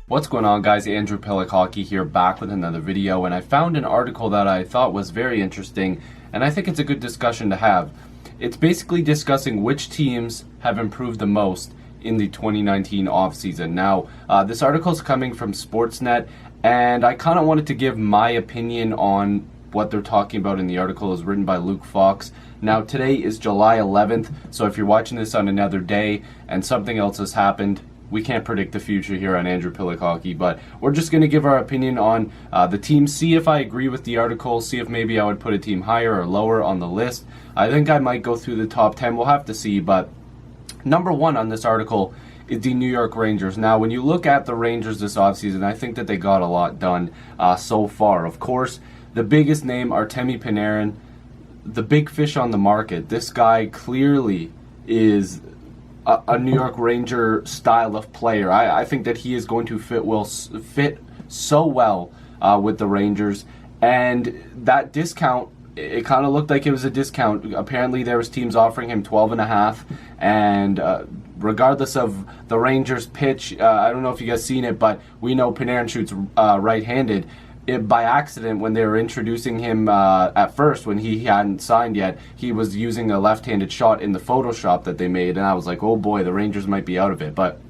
What's going on, guys? Andrew Piluk Hockey here, back with another video, and I found an article that I thought was very interesting, and I think it's a good discussion to have. It's basically discussing which teams have improved the most in the 2019 offseason. Now, this article is coming from Sportsnet, and I kind of wanted to give my opinion on what they're talking about in the article. Is written by Luke Fox. Now, today is July 11th, so if you're watching this on another day and something else has happened, we can't predict the future here on Andrew Piluk Hockey, but we're just going to give our opinion on the team, see if I agree with the article, see if maybe I would put a team higher or lower on the list. I think I might go through the top 10. We'll have to see, but number one on this article is the New York Rangers. Now, when you look at the Rangers this offseason, I think that they got a lot done so far. Of course, the biggest name, Artemi Panarin, the big fish on the market. This guy clearly is a New York Ranger style of player. I think that he is going to fit so well with the Rangers. And that discount, it kind of looked like it was a discount. Apparently there was teams offering him 12.5, and regardless of the Rangers pitch, I don't know if you guys seen it, but we know Panarin shoots right-handed. By accident, when they were introducing him at first, when he hadn't signed yet, he was using a left-handed shot in the Photoshop that they made, and I was like, oh boy, the Rangers might be out of it. But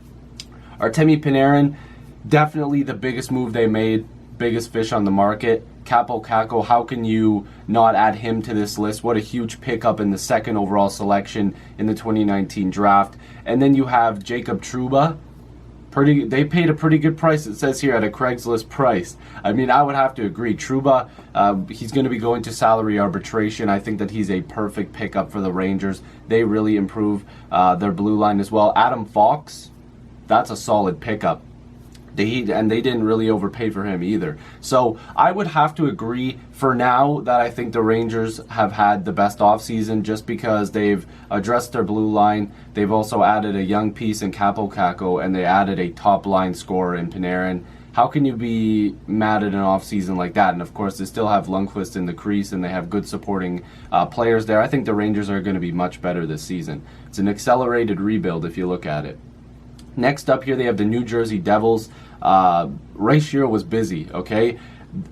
Artemi Panarin, definitely the biggest move they made, biggest fish on the market. Kaapo Kakko, how can you not add him to this list? What a huge pickup in the second overall selection in the 2019 draft. And then you have Jacob Trouba. They paid a pretty good price, it says here, at a Craigslist price. I mean, I would have to agree. Trouba, he's going to be going to salary arbitration. I think that he's a perfect pickup for the Rangers. They really improve their blue line as well. Adam Fox, that's a solid pickup. They didn't really overpay for him either. So I would have to agree for now that I think the Rangers have had the best offseason just because they've addressed their blue line. They've also added a young piece in Kaapo Kakko, and they added a top-line scorer in Panarin. How can you be mad at an offseason like that? And of course, they still have Lundqvist in the crease, and they have good supporting players there. I think the Rangers are going to be much better this season. It's an accelerated rebuild if you look at it. Next up here, they have the New Jersey Devils. Ray Shero was busy, okay?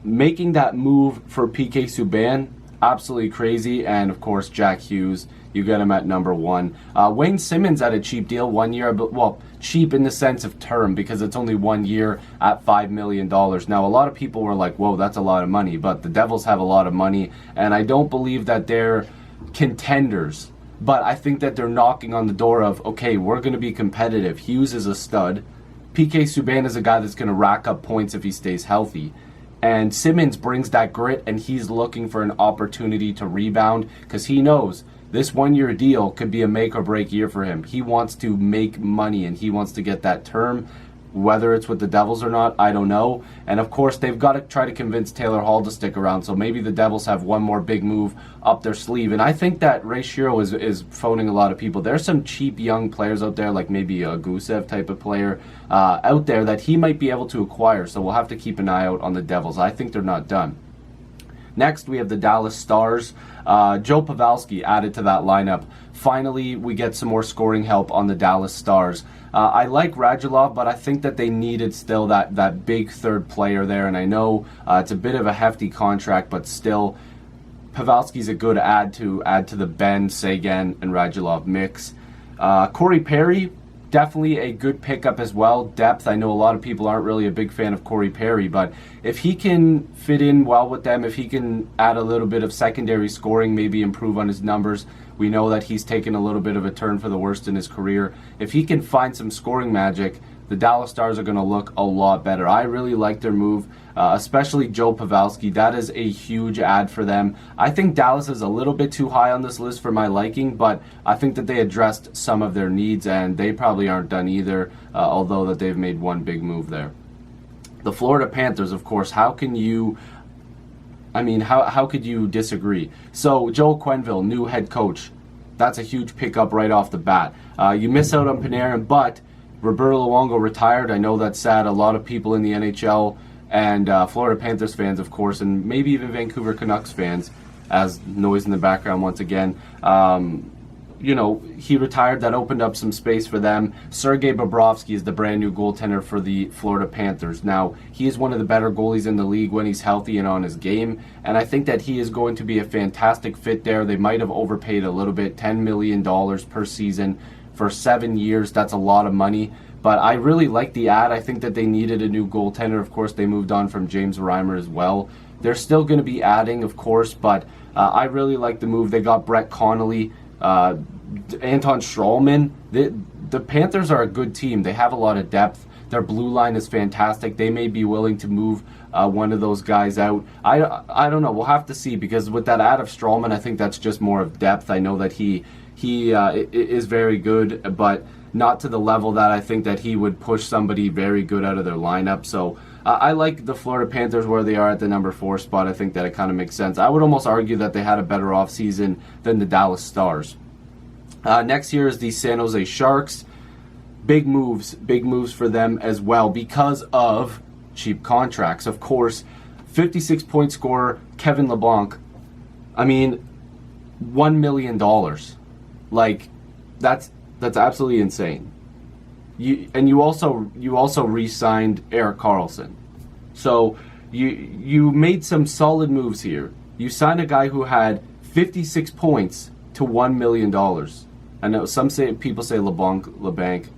Making that move for PK Subban, absolutely crazy. And of course, Jack Hughes, you get him at number one. Wayne Simmons at a cheap deal, 1 year, but well, cheap in the sense of term because it's only 1 year at $5 million. Now, a lot of people were like, whoa, that's a lot of money, but the Devils have a lot of money, and I don't believe that they're contenders. But I think that they're knocking on the door of, okay, we're going to be competitive. Hughes is a stud. PK Subban is a guy that's going to rack up points if he stays healthy. And Simmons brings that grit, and he's looking for an opportunity to rebound because he knows this 1 year deal could be a make or break year for him. He wants to make money, and he wants to get that term. Whether it's with the Devils or not, I don't know. And of course, they've got to try to convince Taylor Hall to stick around. So maybe the Devils have one more big move up their sleeve. And I think that Ray Shero is phoning a lot of people. There's some cheap young players out there, like maybe a Gusev type of player out there that he might be able to acquire. So we'll have to keep an eye out on the Devils. I think they're not done. Next, we have the Dallas Stars. Joe Pavelski added to that lineup. Finally, we get some more scoring help on the Dallas Stars. I like Radulov, but I think that they needed still that big third player there. And I know it's a bit of a hefty contract, but still, Pavelski's a good add to the Ben, Seguin, and Radulov mix. Corey Perry, definitely a good pickup as well. Depth, I know a lot of people aren't really a big fan of Corey Perry, but if he can fit in well with them, if he can add a little bit of secondary scoring, maybe improve on his numbers. We know that he's taken a little bit of a turn for the worst in his career. If he can find some scoring magic, the Dallas Stars are going to look a lot better. I really like their move, especially Joe Pavelski. That is a huge add for them. I think Dallas is a little bit too high on this list for my liking, but I think that they addressed some of their needs, and they probably aren't done either, although that they've made one big move there. The Florida Panthers, of course, how could you disagree? So Joel Quenneville, new head coach. That's a huge pickup right off the bat. You miss out on Panarin, but Roberto Luongo retired. I know that's sad. A lot of people in the NHL and Florida Panthers fans, of course, and maybe even Vancouver Canucks fans, as noise in the background once again, he retired. That opened up some space for them. Sergei Bobrovsky is the brand new goaltender for the Florida Panthers. Now, he is one of the better goalies in the league when he's healthy and on his game, and I think that he is going to be a fantastic fit there. They might have overpaid a little bit, $10 million per season for 7 years. That's a lot of money, but I really like the ad. I think that they needed a new goaltender. Of course, they moved on from James Reimer as well. They're still going to be adding, of course, but I really like the move. They got Brett Connolly, Anton Stralman. The Panthers are a good team. They have a lot of depth. Their blue line is fantastic. They may be willing to move one of those guys out. I don't know. We'll have to see, because with that ad of Stralman, I think that's just more of depth. I know that he is very good, but not to the level that I think that he would push somebody very good out of their lineup. So I like the Florida Panthers where they are at the number 4 spot. I think that it kind of makes sense. I would almost argue that they had a better offseason than the Dallas Stars. Next here is the San Jose Sharks. Big moves for them as well because of cheap contracts. Of course, 56-point scorer Kevin LeBlanc. I mean, $1 million. Like, that's absolutely insane. You also re-signed Erik Karlsson. So you made some solid moves here. You signed a guy who had 56 points to $1 million. I know people say LeBlanc.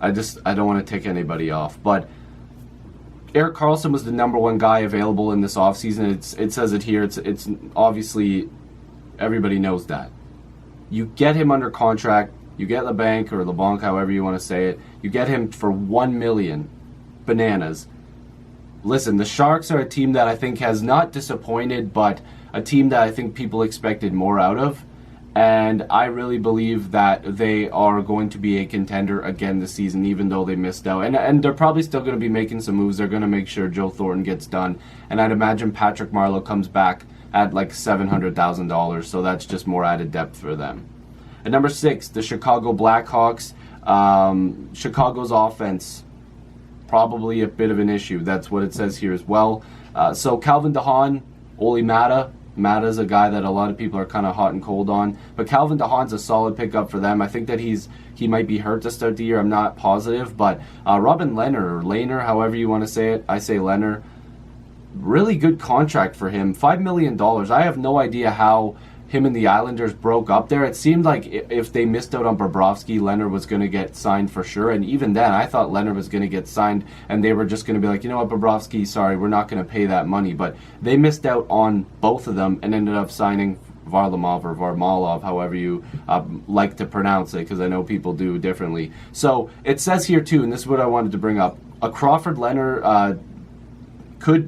I don't want to take anybody off, but Erik Karlsson was the number 1 guy available in this offseason. It says it here. It's obviously, everybody knows that. You get him under contract. You get LeBlanc or LeBlanc, however you want to say it. You get him for $1 million. Bananas. Listen, the Sharks are a team that I think has not disappointed, but a team that I think people expected more out of. And I really believe that they are going to be a contender again this season, even though they missed out. And they're probably still going to be making some moves. They're going to make sure Joe Thornton gets done. And I'd imagine Patrick Marleau comes back at like $700,000. So that's just more added depth for them. At number 6, the Chicago Blackhawks. Chicago's offense, probably a bit of an issue. That's what it says here as well. So Calvin DeHaan, Olli Maatta. Maatta's a guy that a lot of people are kind of hot and cold on. But Calvin DeHaan's a solid pickup for them. I think that he might be hurt to start the year. I'm not positive. But Robin Lehner, or Lehner, however you want to say it. I say Lehner. Really good contract for him. $5 million. I have no idea how him and the Islanders broke up there. It seemed like if they missed out on Bobrovsky, Lehner was going to get signed for sure. And even then, I thought Lehner was going to get signed, and they were just going to be like, you know what, Bobrovsky, sorry, we're not going to pay that money. But they missed out on both of them and ended up signing Varlamov or Varmalov, however you like to pronounce it, because I know people do differently. So it says here too, and this is what I wanted to bring up, a Crawford-Lehner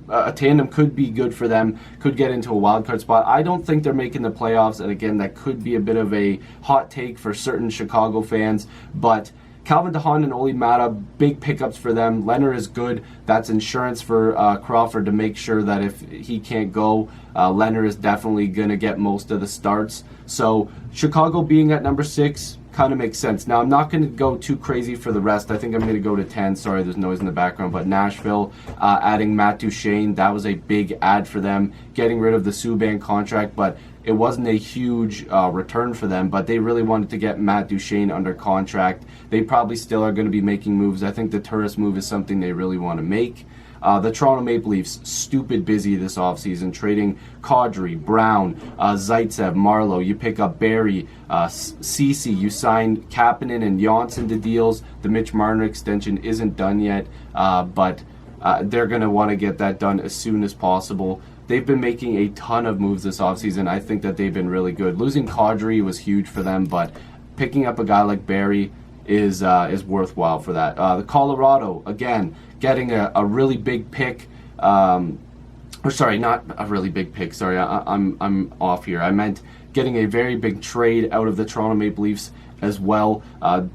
a tandem could be good for them, could get into a wild card spot. I don't think they're making the playoffs, and again, that could be a bit of a hot take for certain Chicago fans, but Calvin DeHaan and Olli Maatta, big pickups for them. Lehner is good. That's insurance for Crawford to make sure that if he can't go, Lehner is definitely going to get most of the starts. So Chicago being at number 6 kind of makes sense. Now, I'm not going to go too crazy for the rest. I think I'm going to go to 10. Sorry, there's noise in the background. But Nashville, adding Matt Duchene, that was a big add for them. Getting rid of the Subban contract, but it wasn't a huge return for them. But they really wanted to get Matt Duchene under contract. They probably still are going to be making moves. I think the Turris move is something they really want to make. The Toronto Maple Leafs, stupid busy this offseason, trading Kadri, Brown, Zaitsev, Marleau. You pick up Barrie, Ceci. You signed Kapanen and Johnson to deals. The Mitch Marner extension isn't done yet, but they're going to want to get that done as soon as possible. They've been making a ton of moves this offseason. I think that they've been really good. Losing Kadri was huge for them, but picking up a guy like Barrie is worthwhile for that. The Colorado, again, getting a really big pick, or sorry, not a really big pick. Sorry, I'm off here. I meant getting a very big trade out of the Toronto Maple Leafs as well.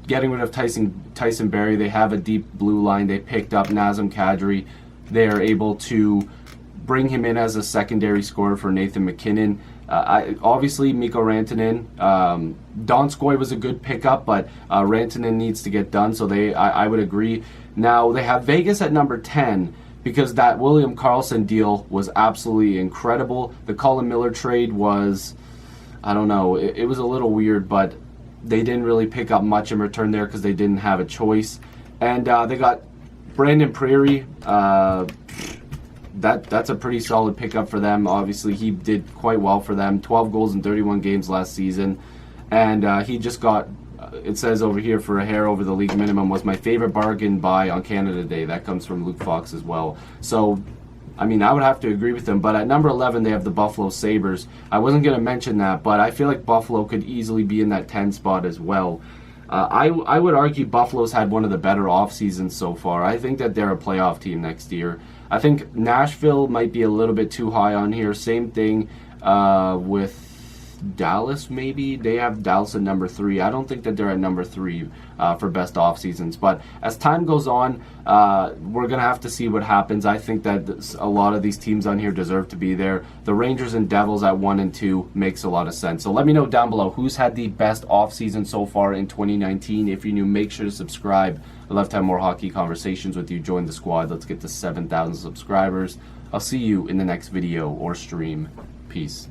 Getting rid of Tyson Barrie. They have a deep blue line. They picked up Nazem Kadri. They are able to bring him in as a secondary scorer for Nathan McKinnon. Obviously, Mikko Rantanen. Donskoy was a good pickup, but Rantanen needs to get done, so I would agree. Now, they have Vegas at number 10 because that William Karlsson deal was absolutely incredible. The Colin Miller trade was, I don't know, it was a little weird, but They didn't really pick up much in return there because they didn't have a choice. And they got Brandon Prairie. That's a pretty solid pickup for them. Obviously, he did quite well for them. 12 goals in 31 games last season. And he just got, it says over here, for a hair over the league minimum, was my favorite bargain buy on Canada Day. That comes from Luke Fox as well. So, I mean, I would have to agree with them. But at number 11, they have the Buffalo Sabres. I wasn't going to mention that, but I feel like Buffalo could easily be in that 10 spot as well. I would argue Buffalo's had one of the better off seasons so far. I think that they're a playoff team next year. I think Nashville might be a little bit too high on here. Same thing with Dallas, maybe. They have Dallas at number 3. I don't think that they're at number 3 for best off seasons. But as time goes on, we're going to have to see what happens. I think that a lot of these teams on here deserve to be there. The Rangers and Devils at 1 and 2 makes a lot of sense. So let me know down below who's had the best off season so far in 2019. If you're new, make sure to subscribe. I'd love to have more hockey conversations with you. Join the squad. Let's get to 7,000 subscribers. I'll see you in the next video or stream. Peace.